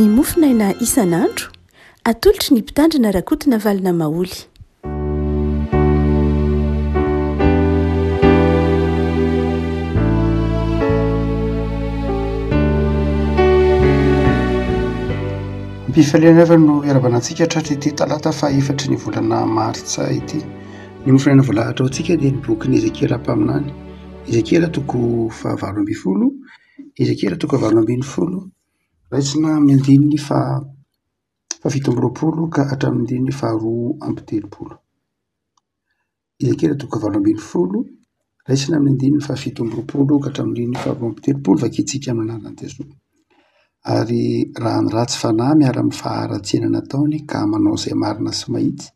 ny mofinaina isan'andro atolotry ny mpitandrina rakotina valina maoly. Mpifaliana no iarabanantsika hatratra ity talata fa efatry ny volana martsa ity. Ny mofinaina voalahatra antsika dia ny boky ny Ezekiela mpaminany. Ezekiela toko 20, Ezekiela toko 20, raisina amin'ny andininy fa 17 ka hatramin'ny andininy fa 2:30. Ezekiela toko 20, raisina amin'ny andininy fa 17 ka hatramin'ny andininy fa 2:30 vakitsika amin'ny anaran'i Jesosy. Ary raha ny ratsy fanahy miara amin'ny faharatsiana nataony ka manao izay marina sy mahitsy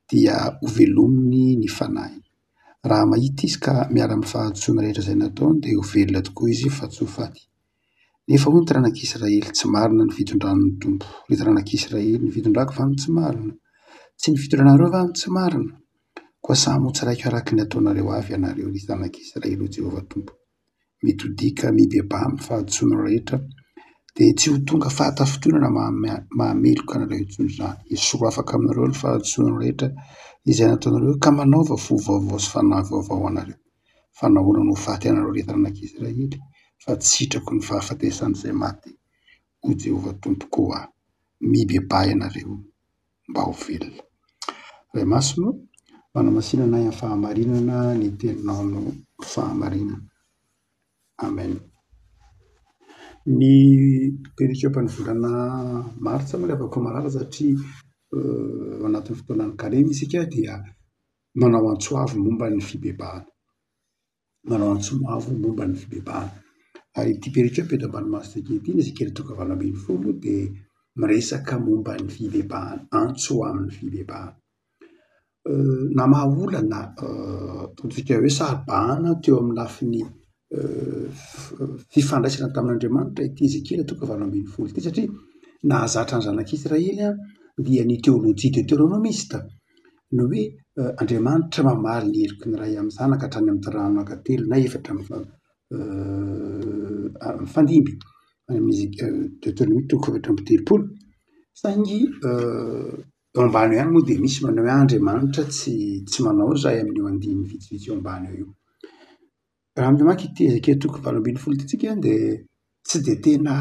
dia ho velominy ny fanahy. Raha mahita izy ka miara amin'ny fahadsoana rehetra izay nataony dia ho velona tokoa izy fa tsy ho faty. Nefa hoy ny taranak'Israely, tsy marina ny fitondran'ny Tompo. Ry taranak'Israely, ny fitondrako va ny tsy marina? Tsy ny fitondranareo va ny tsy marina? Koa samy ho tsiraiko araka ny ataonareo avy ianareo, ry taranak'Israely, ho Jehovah Tompo. Mety ho dika mibeba amin'ny fahadsoana rehetra dia tsy ho tonga fahatafitonana mahameloka anareo intsony izany. Esoa afaka aminareo ny fahadsoana rehetra izay nataonareo ka manaova fo vaovao sy fanahy vaovao anareo. Fa nahoana no faty anareo, ry taranak'Israely? Fa tsy sitrako ny fahafatesan'izay maty. Ho Jehovah Tompo koa mibeba ianareo mba ho velona. Ray Masino, manamasinana amin'ny fahamarinana ny teninao no fahamarinana. Amen. Ny perikopany volana martsa moa levako marara satria anatin'ny fotoanan'ny karema isika dia manao antsoavo momba ny fibebahana. Manao antsoavo momba ny fibebahana. Ary ity perikopy eto ambanimasina ity, ny Ezekiela toko 20 dia miresaka momba ny fibebahana, antso amin'ny fibebahana. Na mahaolana ataontsika hoe saribahana teo amin'ny lafin'ny fifandraisana tamin'Andriamanitra ity Ezekiela toko 20 ity, satria nahazatra ny zanak'Israely dia ny teolojia deutéronomista no hoe Andriamanitra mamaly ny heloky ny ray amin'ny zanaka hatrany amin'ny taranaka anankatelo na efatra amin'ny fandimby. Deutéronomie toko 7:30. Saingy eo ambany eo ihany moa dia misy manao hoe Andriamanitra tsy manao izay amin'io andininy vitsivitsy eo ambany eo. Raha mamaky ity Ezekiela toko 20 itsika dia tsy dia tena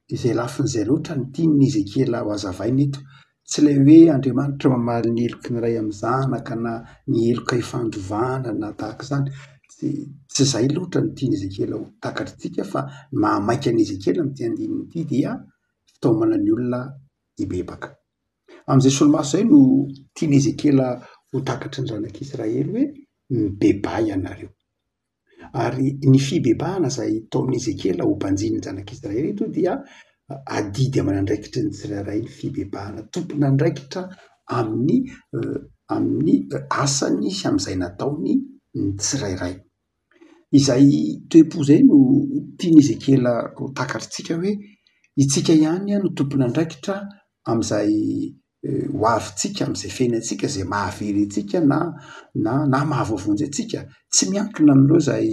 izay lafin'izay loatra ny tian'ny Ezekiela ho hazavaina eto. Tsy ilay hoe Andriamanitra mamaly ny heloky ny ray amin'ny zanaka na ny heloka ifandovana na tahaka izany. Tsy izay loatra ny tian'ny Ezekiela ho takatritsika, fa mahamaika an'i Ezekiela amin'ity andininy ity dia fitaomana ny olona hibebaka. Amin'izay solomaso izay no tian'i Ezekiela ho takatry ny zanak'Israely hoe mibeba ianareo. Ary ny fibebahana izay taon'i Ezekiela ho banjin'ny zanak'Israely eto dia adidy aman'andraikitry ny tsirairay ny fibebahana, tompona andraikitra amin'ny asany sy amin'izay nataony ny tsirairay. Izay toe-po izay no tian'i Ezekiela ho takatritsika hoe itsika ihany no tompona andraikitra amin'izay ho avintsika, amin'izay fiainantsika, izay mahavery antsika na mahavoavonjy antsika. Tsy miankina amin'ireo izay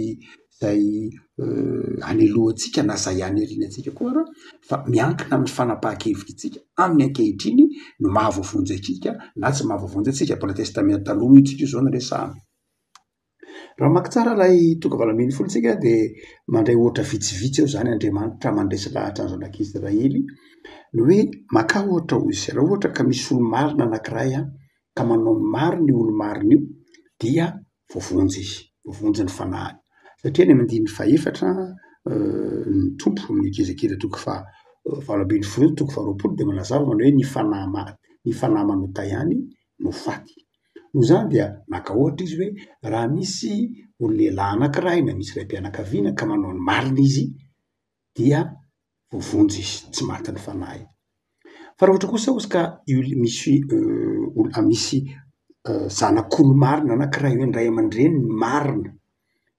haneloantsika na izay hanirianantsika koa arô, fa miankina amin'ny fanapahan-kevitritsika amin'ny ankehitriny no mahavoavonjy antsika na tsy mahavoavonjy antsika. Mbola testamenta taloha mihitsy izao no resahana. Raha maka tsara ilay toko 20 tsika dia mandray ohatra vitsivitsy eo izany Andriamanitra mandresy lahatra ny zanak'Israely no hoe maka ohatra hoy izy, raha ohatra ka misy olo marina anankiray ka manao ny marina io olo marina io dia voavonjy izy, voavonjy ny fanahiny. Satria ny amin'ny andininy faha-efatra ny Tompo amin'ny Ezekiela toko 20 toko 20 dia manazava manao hoe ny fanahy manota ihany no faty. Noho izany dia maka ohatra izy hoe raha misy olo-lehilahy anankiray na misy raim-pianakaviana ka manao ny marina izy dia voavonjy izy, tsy maty ny fanahy. Fa raha ohatra kosa izy ka misy zanak'olo marina anankiray hoe ny ray aman-dreny marina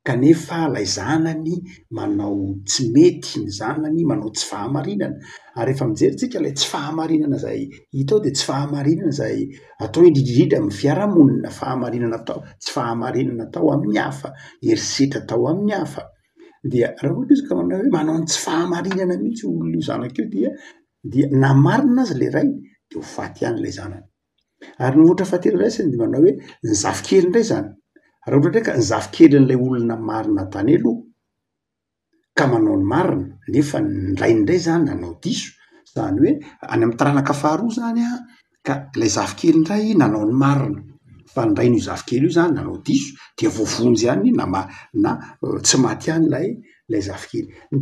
kanefa ilay zanany manao tsy mety, ny zanany manao tsy fahamarinana. Ary rehefa mijery tsika ilay tsy fahamarinana izay hita ao dia tsy fahamarinana izay atao indrindrindra amin'ny fiarahamonina, fahamarinana atao, tsy fahamarinana atao amin'ny hafa, herisetra atao amin'ny hafa. dia raha ohatra izy ka manao hoe manao ny tsy fahamarinana mihitsy olona io zanaka io dia na marina azy le ray de ho faty ihany lay zanany. Ary ny ohatra fahatelo-draisiny de manao hoe ny zafikely indray zany, raha ohatra ndraika ny zafikelyn'ilay olona marina tany aloha ka manao ny marina nefa ny rainy indray zany nanao diso, zany hoe any amin'ny taranaka faharoa zany ka lay zafikely indray nanao ny marina fa ny rain'io zafikely io zany nanao diso dia voavonjy ihany na tsy maty ihany lay zafikely. Ny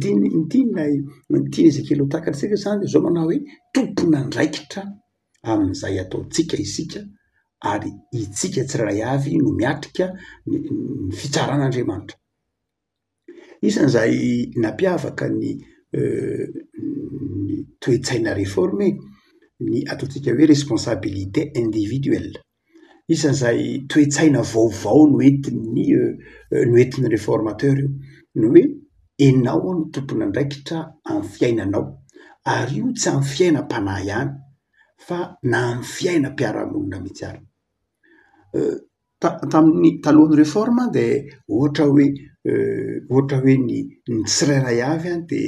tiany Ezekely ho takatsika zany de zao manao hoe tompona andraikitra amin'izay ataotsika isika ary itsika tsirairay avy no miatrika ny fitsaran'Andriamanitra. Isan'izay nampiavaka ny toe-tsaina réformé ny ataotsika hoe responsabilité individuelle. Isan'izay toe-tsaina vaovao no entin'ny réformateur io no hoe enao no tompona andraikitra amin'ny fiainanao, ary io tsy amin'ny fiainam-panahy ihany fa na amin'ny fiainam-piarahamonina mihitsy ary. Tamin'ny talohan'ny réforme de ohatra hoe ny tsirairay avy de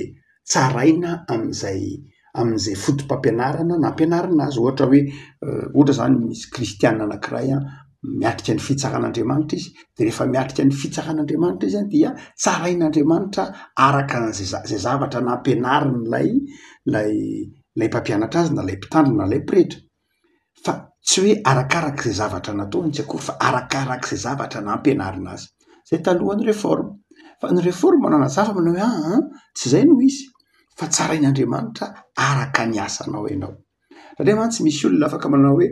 tsaraina amin'izay fotom-pampianarana nampianarana azy. Ohatra zany misy kristianina anankiray miatrika ny fitsaran'Andriamanitra izy de rehefa miatrika ny fitsaran'Andriamanitra izy dia tsarain'Andriamanitra araka zay zavatra nampianariny lay mpampianatra azy na lay mpitandrina na lay pretra, fa tsy hoe arakarak'izay zavatra nataony tsy akory fa arakarak'izay zavatra nampianarina azy. Zay talohan'ny réforme. Fa ny réforme nanazava manao hoe tsy zay no izy fa tsarain'Andriamanitra araka ny asanao ianao. Satria mantsy misy olona afaka manao hoe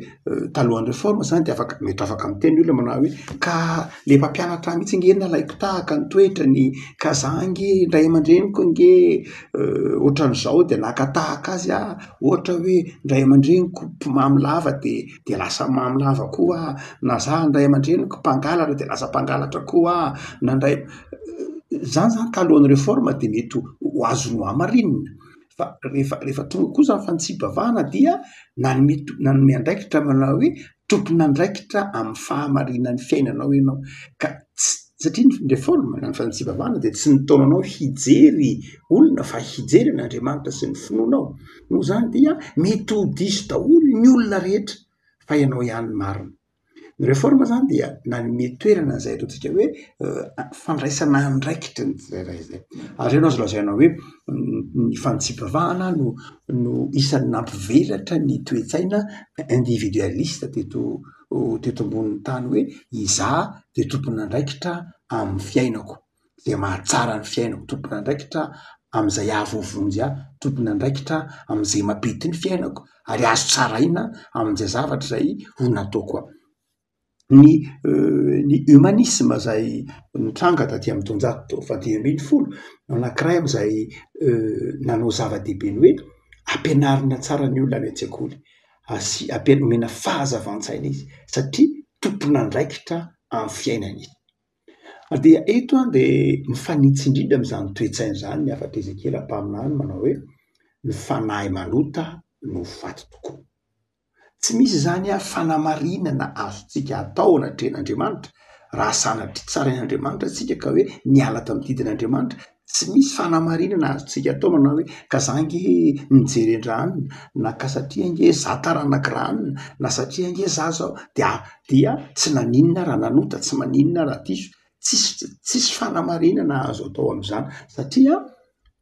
talohan'ny réforme zany de mety afaka miteny olona manao hoe ka le mpampianatra mihitsy nge nalaiko tahaka ny toetrany ka za nge ndray aman-dreniko nge ohatran'izao de naka tahaka azy ohatra hoe ndray aman-dreniko mpimamy lava de lasa mamy lava koa na za ndray aman-dreniko mpangalatra de lasa mpangalatra koa na ndray zany talohan'ny réforme de mety ho azony hamarinina. Fa rehefa tonga kosa ny fantsibavahana dia nanome andraikitra manao hoe tompona andraikitra amin'ny fahamarinan'ny fiainanao ianao ka satria ny réforme na ny fantsibavahana de tsy nataonanao hijery olona fa hijery an'Andriamanitra sy ny finoanao. Noho zany dia mety ho diso daholo ny olona rehetra fa ianao ihany marina. Ny réforme zany dia nanome toerana izay ataotsika hoe fandraisana andraikitra ny tsirairay izay. Ary ianao azo lazaina hoe ny fantsibavahana no isan'ny nampivelatra ny toe-tsaina individualiste teto ambonin'ny tany hoe izaho de tompona andraikitra amin'ny fiainako, zay mahatsara ny fiainako, tompona andraikitra amin'izay ahavovonjy tompona andraikitra amin'izay mampety ny fiainako ary azo tsaraina amin'izay zavatra zay ho nataoko. Ny humanisme zay nitranga taty amin'ny taonjato faha 2010 anankiray amin'izay nanao zava-dehibe ny hoe ampianarina tsara ny olona any an-tsekoly, omena fahazavan-tsaina izy satria tompona andraikitra amin'ny fiainana izy. Dia eto de mifanitsy indrindra amin'izany toe-tsaina zany ny afatra Ezekely ampaminany manao hoe ny fanahy manota no faty tokoa. Tsy misy zany fanamarinana azontsika atao anatrehan'Andriamanitra raha sanatry tsarain'Andriamanitra tsika ka hoe niala tamin'ny didin'Andriamanitra. Tsy misy fanamarinana azontsika atao manao hoe ka za nge nijery an-dranona na ka satria nge za taranaka ranona na satria nge za zao dia tsy naninona raha nanota, tsy maninona raha diso. Tsisy fanamarinana azo atao amin'izany satria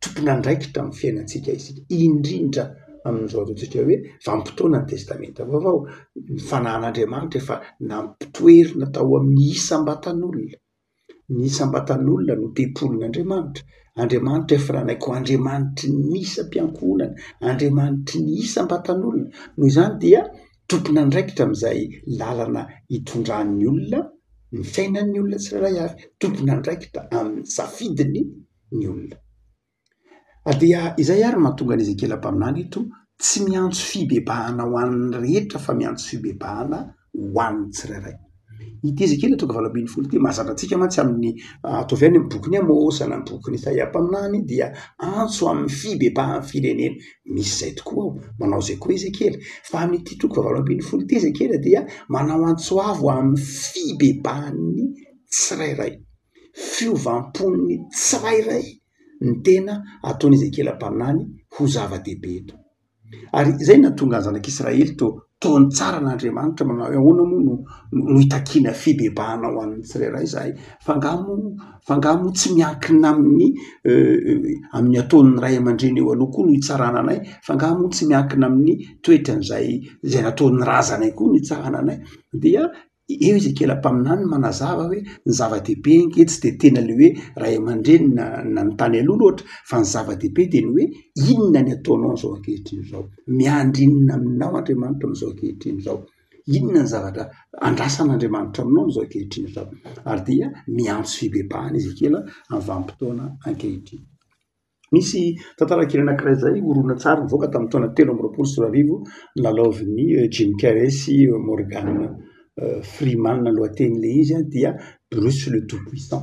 tompona andraikitra amin'ny fiainantsika isika indrindra amin'izao ataotsika hoe vanim-potoana ny testamenta vaovao. Ny fanahin'Andriamanitra efa nampitoerina tao amin'ny isam-batan'olona. Ny isam-batan'olona no te-polon'Andriamanitra. Andriamanitra efa nanaiko Andriamanitry ny isam-piankonana, Andriamanitry ny isam-batan'olona. Noho izany dia tompona andraikitra amin'izay lalana hitondran'ny olona ny fiainan'ny olona tsirairay avy, tompona andraikitra amin'ny safidiny ny olona. Dia izay ary mahatonga ny Ezekely ampaminany eto tsy miantso fibebahana ho an'ny rehetra fa miantso fibebahana ho an'ny tsirairay. Ity Ezekely 7:20 ty mazatra antsika mantsy amin'ny ataovy any amin'ny bokin'ny Amôsa na amin'ny bokin'ny Isaia ampaminany dia antso amin'ny fibebahan'ny firenena. Misy izay tokoa ao, manao izay koa Ezekely. Fa amin'ity 7:20 ty Ezekely dia manao antso avo amin'ny fibebahan'ny tsirairay. fiovam-pony tsirairay ny tena ataony Ezekela mpaminany ho zava-dehibe eto. Ary zay natonga ny zanak'Israely taony tsara n'Andriamanitra manao hoe ahoana moa no hitakiana fibebahana ho an'ny tsirairay zahay fa ngamo tsy miankina amin'ny ataon'ny ray aman-dreny eo aloha koa no hitsarana anay, fa ngamo tsy miankina amin'ny toetran'izay nataon'ny razanay koa no hitsarana anay. Dia eo Ezekela mpaminany manazava hoe ny zava-dehibe nge tsy de tena le hoe ray aman-dreny na ny tany aloha loatra, fa ny zava-dehibe de ny hoe inona ny ataonao zao ankehitriny zao, miandrinina aminao Andriamanitra am'izao ankehitriny zao, inona ny zavatra andrasan'Andriamanitra aminao am'izao ankehitriny zao. Ary dia miantso fibebahana Ezekela amin'ny vanim-potoana ankehitriny. Misy tantara kely anankiray zay horonan-tsary nivoaka tamin'ny taona 13 nalaovan'ny Jim Carrey sy Morgan Freeman lohateny le izy dia Bruce le Tout-Puissant.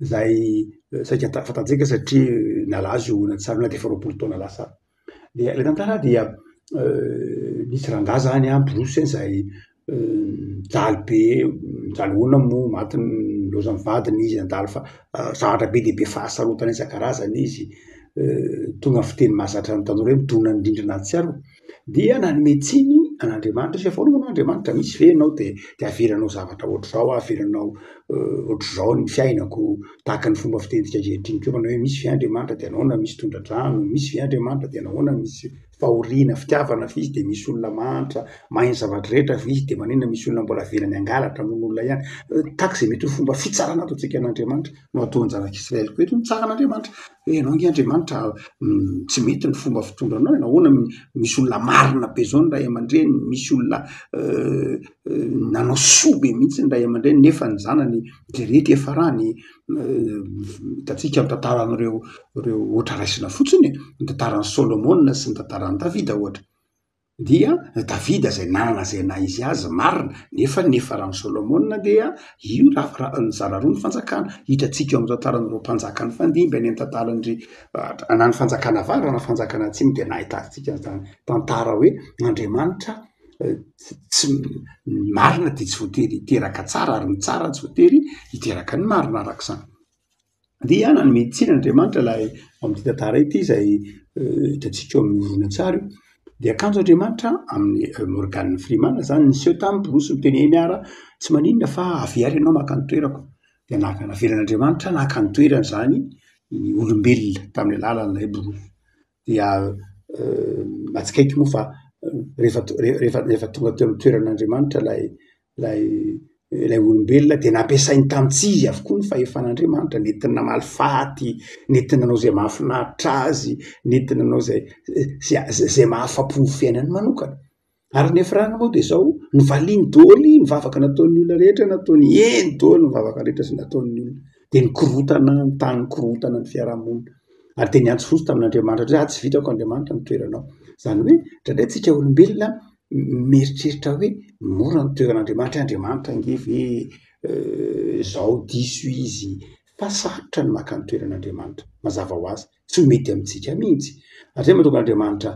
Zay saika fantanjeka satria nalazo io horonan-tsary na de 20 taona lasa. Dia le tantara dia nisy rangahy zany Bruce zay mijaly be, mijaly hoana moa maty loza ny vadiny izy nandalo fa zavatra be dia be fahasarotana isan-karazany izy, tonga ny fiteny mahazatra ny tanora hoe midona ny rindrina tsy aro. Dia nanome tsiny an'Andriamanitra sy afaolo an'Andriamanitra, misy ve ianao de averanao zavatra ohatr'izao, averanao ohatr'izao ny fiainako tahaka ny fomba fitenitsika ankehitriny keo, manao hoe misy ve Andriamanitra de nahoana misy tondra-drano, misy ve Andriamanitra de nahoana misy fahoriana, fitiavana fa izy de misy olona manitra mahay ny zavatra rehetra fa izy de manina misy olona mbola velany angalatra mon'olona ihany. Tahaka izay mety ho fomba fitsarana ataontsika an'Andriamanitra no ataon'ny zanak'Israely koa eto ny tsara an'Andriamanitra. Hoe ianao nge Andriamanitra tsy mety ny fomba fitondranao, nahoana misy olona marina be zao ny ray aman-dreny, misy olona nanao soa be mihitsy ny ray aman-dreny nefa ny zanany jerety efa rany. Hitantsika amin'ny tantaran'ireo ohatra raisina fotsiny, ny tantaran'ny Solomona sy ny tantaran'ny Davida ohatra. Dia Davida zay nanana zay naha izy azy marina, nefa ran'ny Solomona dia io ny zara roa ny fanjakana. Hitantsika eo amin'ny tantaran'ireo mpanjaka ny fandimby any amin'ny tantaran'ry na ny fanjakana avara na fanjakana atsimo dia nahitatsika tantara hoe Andriamanitra tsy marina dia tsy voatery hiteraka tsara, ary ny tsara tsy voatery hiteraka ny marina arak'izany. Dia nanome tsiny Andriamanitra ilay amin'ity tantara ity izay hitantsika eo amin'ny horonan-tsary io. Dia akanjo Andriamanitra amin'ny Morgan Freeman zany niseho tamin'ny Bruce miteny hoe miara tsy maninona fa avery ianao maka ny toerako. Dia naveran'Andriamanitra naka ny toerany zany ny olombelona tamin'ny alalan'ilay Bruce. Dia atsikaiky moa fa rehefa tonga teo amin'ny toeran'Andriamanitra ilay olombelona dia nampiasainy tamin-tsihy avokoa ny fahefan'Andriamanitra, nentina namaly faty, nentina nanao zay mahafinaritra azy, nentina nanao zay mahafapo ny fiainany manokana. Ary nefa rano moa dia izao novaliany daholo mivavaka nataon'ny olona rehetra, nataony eny daholo mivavaka rehetra sy nataon'ny olona, dia nikorotana ny tany, nikorotana ny fiarahamonina. Ary dia niantso fotsy tamin'Andriamanitra hoe tsy vitako Andriamanitra ny toeranao. Zany hoe indraindray tsika olombelona mieritreritra hoe mora ny toeran'Andriamanitra, Andriamanitra nge ve zao diso izy, fa sarotra ny maka ny toeran'Andriamanitra mazava ho azy, tsy ho mety amintsika mihitsy. Ary zay mahatonga Andriamanitra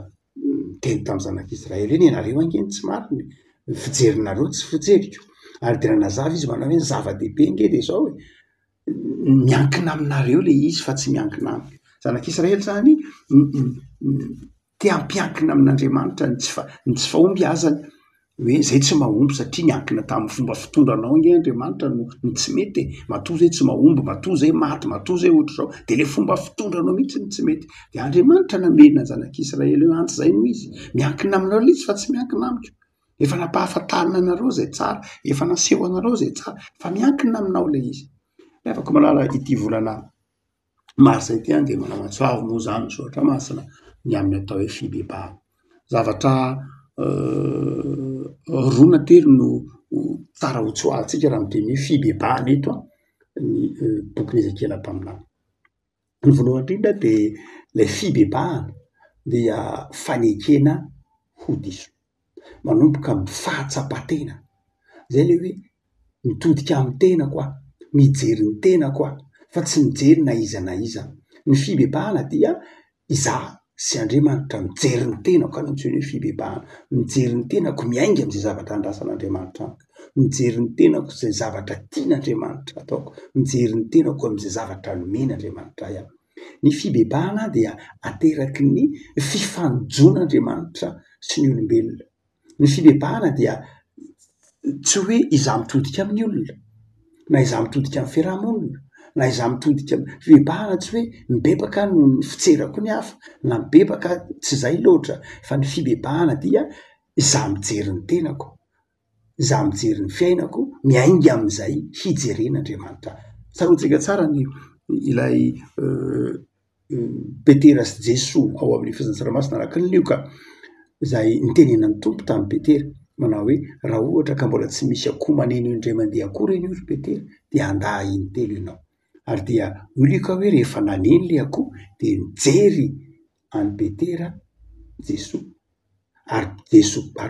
teny tamin'ny zanak'Israely hoe ianareo angeny tsy marina, fijerinareo tsy fijeriko. Ary dia nanazava izy manao hoe ny zava-dehibe nge dia izao hoe miankina aminareo le izy fa tsy miankina amiko. Zanak'Israely zany te hampiankina amin'Andriamanitra ny tsy fahomby azany, hoe zay tsy mahomby satria niankina tamin'ny fomba fitondranao nge Andriamanitra no tsy mety, matoa zay tsy mahomby, matoa zay maty, matoa zay ohatr'izao, dia le fomba fitondranao mihitsy ny tsy mety. Dia Andriamanitra namerina ny zanak'Israely eo antsy zay no izy, miankina aminao le izy fa tsy miankina amiko. Efa nampahafantarina anareo zay tsara, efa naseho anareo zay tsara, fa miankina aminao le izy. Afaka malala ity volana marsa ity dia manao matsoavo moa zany ny soratra masina ny amin'ny atao hoe fibebahana. Zavatra roa na telo no tsara ho tsoahantsika raha miteny hoe fibebahana eto ny bokin'ny Ezekela mpaminany. Ny voalohany indrindra dia ilay fibebahana dia fanekena ho diso, manomboka amin'ny fahatsapatena. Zay le hoe mitodika amin'ny tenako aho, mijery ny tenako aho, fa tsy mijery na iza na iza. Ny fibebahana dia izaho sy Andriamanitra mijery ny tenako, any antsoina hoe fibebahana. Mijery ny tenako miainga amin'izay zavatra andrasan'Andriamanitra amiko, mijery ny tenako zay zavatra tian'Andriamanitra ataoko, mijery ny tenako amin'izay zavatra nomen'Andriamanitra ahy. Ny fibebahana dia ateraky ny fifanjoan'Andriamanitra sy ny olombelona. Ny fibebahana dia tsy hoe izaho mitodika amin'ny olona, na izaho mitodika amin'ny fiarahamonina, na izaho mitodika amin'ny fibebahana tsy hoe mibebaka no ny fitserako ny hafa, na mibebaka tsy izay loatra, fa ny fibebahana dia izaho mijery ny tenako, izaho mijery ny fiainako, miainga amin'izay hijeren'Andriamanitra. Tsaroantsika tsara ny ilay Petera sy Jesoa ao amin'ny Efesiny Tsaramaso araka ny Lioka, izay nitenenan'ny Tompo tamin'ny Petera manao hoe raha ohatra ka mbola tsy misy akoho maneno indray mandeha akory ianao ry Petera dia andahy intelo ianao. Ary dia hoy Lioka hoe rehefa naneno le akoho dia nijery any Petera Jesoa, ary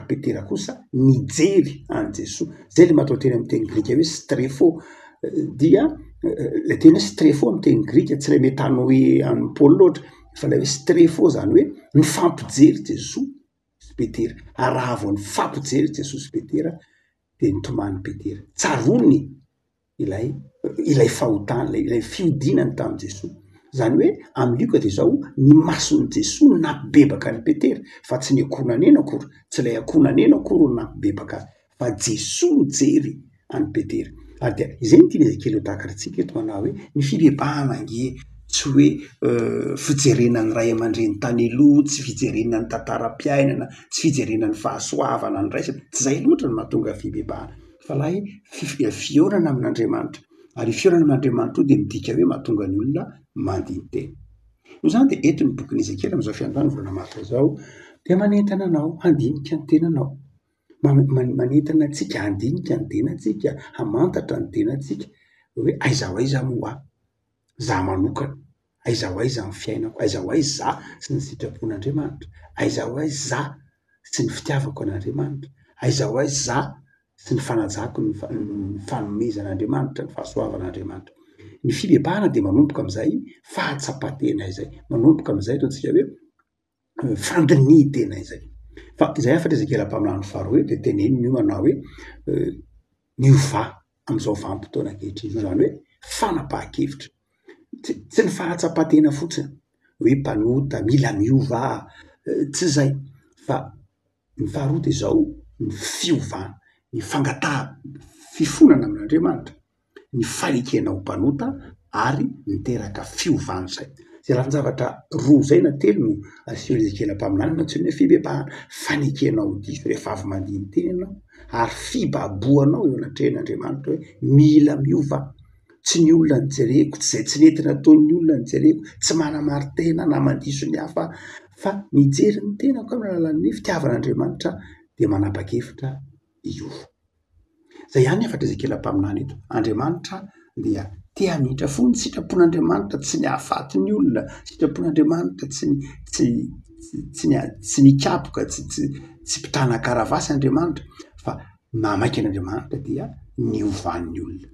Petera kosa nijery any Jesoa. Zay le mahatao teny amin'ny teny Grika hoe strefo, dia le teny hoe strefo amin'ny teny Grika tsy ilay metany hoe amin'ny Paoly loatra, fa ilay hoe strefo zany hoe nifampijery Jesoa sy Petera. Ary raha vao nifampijery Jesoa sy Petera dia nitomany Petera, tsarony ilay fahotana, ilay fiodinany tamin'i Jesoa. Zany hoe amin'ny Lioka dia zao ny mason'i Jesoa nampibebaka ny Petera, fa tsy ny akoho naneno akory, tsy ilay akoho naneno akory no nampibebaka, fa Jesoa nijery any Petera. Ary dia izay ny tiany Ezekely ho takarintsika eto manao hoe ny fibebahana nge tsy hoe fijerenany ray aman-dreny tany aloha, tsy fijerenany tantaram-piainana, tsy fijerenany fahasoavana ny raisina, tsy izay loatra no mahatonga fibebahana, fa lahy fiorana amin'Andriamanitra. Ary fiorana amin'Andriamanitra dia midika hoe mahatonga ny olona mandini-teny. Noho izany dia eto ny bokin'i Ezekely amin'izao fiandohana volana marika izao dia manentana anao handinika ny tenanao, manentana antsika handinika ny tenantsika, hamantatra ny tenantsika hoe aiza ho aiza moa za manokana, aiza ho aiza ny fiainako, aiza ho aiza za sy ny sitrapon'Andriamanitra, aiza ho aiza za sy ny fitiavako an'Andriamanitra, aiza ho aiza za sy ny fanajako ny fanomezan'Andriamanitra, ny fahasoavan'Andriamanitra. Ny fibebahana dia manomboka amin'izay fahatsapatena izay, manomboka amin'izay ataontsika hoe fandinihy-tena izay. Fa izay afatra Ezekely ampaminany faharoa dia teneniny io manao hoe niova amin'izao vanim-potoana ankehitriny, izany hoe fanapahan-kevitra, tsy ny fahatsapatena fotsiny hoe mpanota mila miova, tsy izay, fa ny faharoa dia izao ny fiovana, ny fifonana amin'Andriamanitra, ny faekena ho mpanota ary niteraka fiovana izay. Zay lafin-javatra roa zay na telo no asehony Ezekely ampaminany mantsy ny fibebahana: fanekena ho diso rehefa avy mandiny teny ianao, ary fibaboanao eo anatrehan'Andriamanitra hoe mila miova, tsy ny olona nijereko, tsy izay tsy nentina ataon'ny olona nijereko, tsy manamary-tena na mandiso ny hafa, fa mijery ny tenako amin'ny alalan'ny fitiavan'Andriamanitra dia manapa-kevitra hiova. Zay ihany afatra Ezekely ampaminany eto. Andriamanitra dia te hanitra foana, sitrapon'Andriamanitra tsy ny hahafaty ny olona, sitrapon'Andriamanitra tsy nikapoka, tsy mpitana karavasy Andriamanitra, fa mamaky an'Andriamanitra dia niovan'ny olona,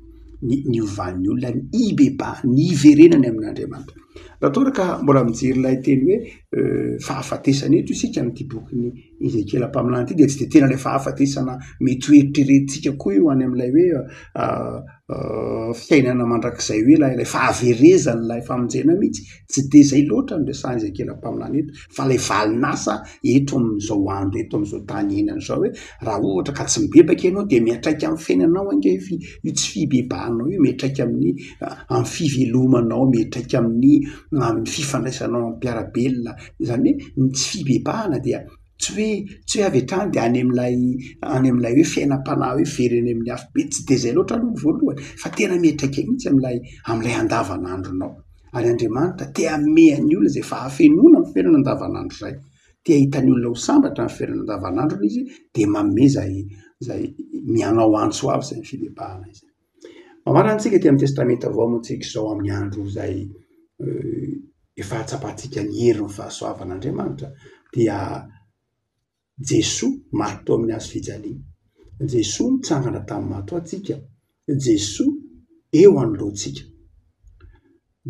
niovan'ny olona, ny ibebahany, ny iverenany amin'Andriamanitra. Raha toa ka mbola mijery ilay teny hoe fahafatesana eto isika amin'ity bokin'ny Ezekely ampaminany ity, dia tsy dia tena ilay fahafatesana mety ho eritreretintsika koa io any amin'ilay hoe fiainana mandrakizay hoe ilay fahaverezana, ilay famonjena mihitsy, tsy dia izay loatra no resahany Ezekely ampaminany eto, fa ilay valinasa eto amin'izao andro eto, amin'izao tany enana izao, hoe raha ohatra ka tsy mibebaka ianao dia miatraika amin'ny fiainanao ange io tsy fibebahanao io, miatraika amin'ny fivelomanao, miatraika amin'ny fifandraisanao amin'ny mpiarabelona. Izany hoe tsy fibebahana dia tsy hoe avy hatrany dia any amin'ilay hoe fiainam-panahy hoe very any amin'ny hafa be, tsy dia izay loatra aloha voalohany, fa tena miatraika mihitsy amin'ilay andavanandronao. Ary Andriamanitra te hamehan'ny olona izay fahafenona amin'ny fiainana andavanandro izay, te hahitany olona ho sambatra amin'ny fiainana andavanandro izy, dia manome izay mianao antso avy izay ny fibebahana izay. Mamarana antsika ty amin'ny testamenta vao moantsika izao amin'ny andro izay efa hatsapantsika ny herin'ny fahasoavan'Andriamanitra, dia Jesoa maty amin'ny hazo fijaliana, Jesoa nitsangana tamin'ny mahatoantsika, Jesoa eo anoloantsika,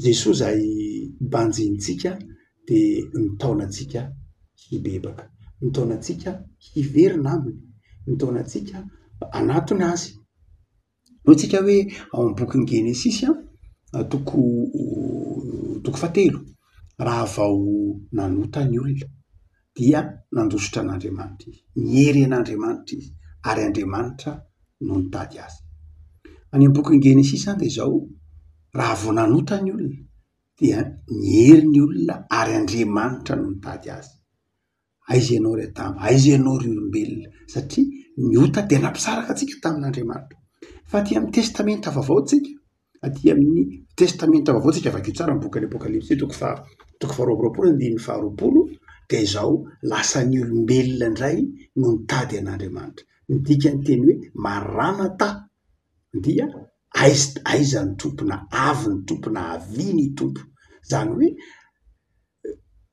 Jesoa izay banjintsika dia nitaonantsika hibebaka, nitaonantsika hiverina aminy, nitaonantsika anatony azy. No tsika hoe ao amin'ny bokin'ny Genesisy toko 7 raha vao nanota ny olona dia nandositra an'Andriamanitra izy, niery an'Andriamanitra izy ary Andriamanitra no nitady azy. Any amin'ny bokin'ny Genesisy dia izao raha vao nanota ny olona dia niery ny olona ary Andriamanitra no nitady azy. Aiza ianao ry Adamo, aiza ianao ry olombelona, satria niota dia nampisaraka antsika tamin'Andriamanitra. Fa aty amin'ny testamenta vaovao tsika, aty amin'ny testamenta vaovao tsika vakio tsara ny bokin'ny Apokalipsy toko 20:20 dia izao lasa ny olombelona indray no nitady an'Andriamanitra. Ny dikan'ny teny hoe Maranatha dia aiza ny tompona, avy ny tompona, avy ny tompo. Zany hoe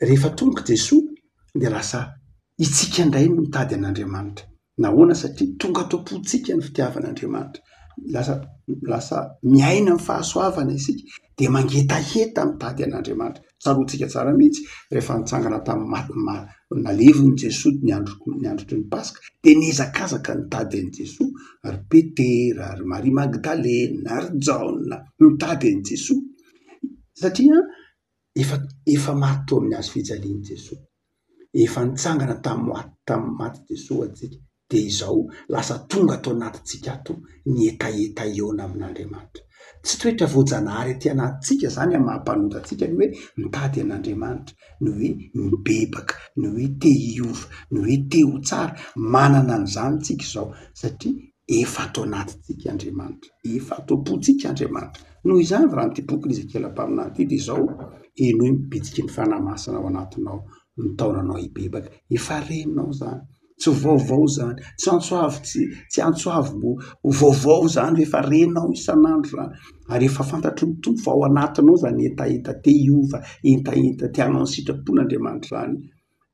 rehefa tonga Jesosy dia lasa itsika indray no mitady an'Andriamanitra. Nahoana? Satria tonga topo-tsika ny fitiavan'Andriamanitra. Lasa miaina amin'ny fahasoavana isika dia mangetaheta mitady an'Andriamanitra. Tsaroantsika tsara mihitsy rehefa nitsangana tamin'ny nalevon'i Jesosy ny androtry ny Paska dia niezakazaka nitady an'i Jesosy, ary Petera, ary Maria Magdalena, ary Jaona nitady an'i Jesosy satria efa maty tao amin'ny hazo fijalian'i Jesosy. Efa nitsangana tamin'ny maty Jesosy atsika dia izao lasa tonga tao anatintsika ato ny etaeta eona amin'Andriamanitra. Tsy toetra voajanahary aty anatintsika zany amin'ny mahampanota-tsika ny hoe mitady an'Andriamanitra, ny hoe mibebaka, ny hoe te hiova, ny hoe te ho tsara. Manana an'izany tsika izao satria efa atao anatintsika Andriamanitra, efa atao po-tsika Andriamanitra. Noho izany raha n'ity boky Ezekela mpaminany ity dia izao eno hoe mibitsiky ny fanahy-masina ao anatinao, ny taonanao hibebaka. Efa reninao zany, tsy vaovao zany, tsy antsoavo vaovao zany, efa reninao isan'andro zany. Ary efa fantatry ny tompo fa ao anatinao zany etaeta te hiova, etaeta te hanao ny sitrapon'Andriamanitra zany.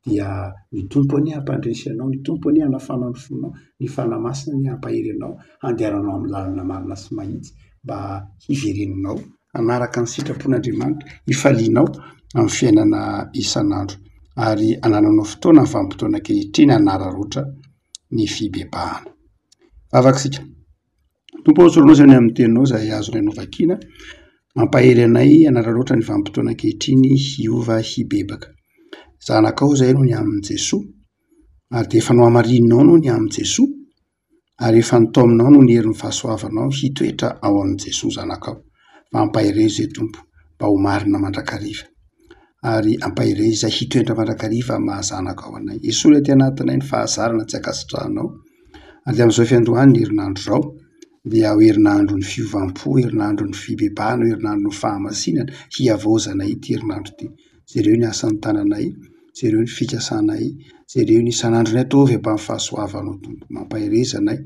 Dia ny tompo any hampandresy anao, ny tompo any hanafana ny fonao, ny fanahy-masina ny hampahery anao, handehananao amin'ny lalana marina sy mahitsy mba hivereninao hanaraka ny sitrapon'Andriamanitra, hifalianao amin'ny fiainana isan'andro. Ary anananao fotoana ny vanim-potoana ankehitriny hanararoatra ny fibebahana. Vavaksika, tompo soloanao izany amin'ny teninao izay azo renao vakiana, mampahery anay hanararoatra ny vanim-potoana ankehitriny hiova hibebaka. Zanakao izay no ny amin'i Jesosy, ary dia efa nohamarinonao no ny amin'i Jesosy, ary efa nitao aminao no ny herin'ny fahasoavanao hitoetra ao amin'i Jesosy zanakao. Mampahery izay tompo mba ho marina mandrakariva, ary ampahery izay hitoetra mandrakariva mahazanaka ao anay. Esory aty anatinay ny fahazarana tsy akasitrahanao. Ary amin'izao fiandroany ny herinandro izao dia ho herinandro ny fiovampo, herinandro ny fibebahana, herinandro ny fahamasinana hiavaozana ity herinandro ity. Jereo ny asan'ny tananay, jereo ny fikasanay, jereo ny isan'andro ny ataovy mba amin'ny fahasoavanao tompo. Mampahery anay,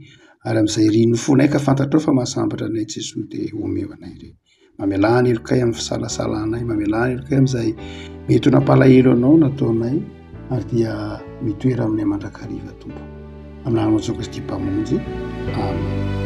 ary amin'izay rino fonay ka fantatrao fa mahasambatra anay Jesosy dia omeo anay ireny. Mamelany elokay amin'ny fisalasalanay, mamelany elokay amin'izay mety ho nampalahelo anao nataonay, ary dia mitoera aminay mandrakariva tompo. Amin'ny anao Jesosy Kristy mpamonjy. Amen.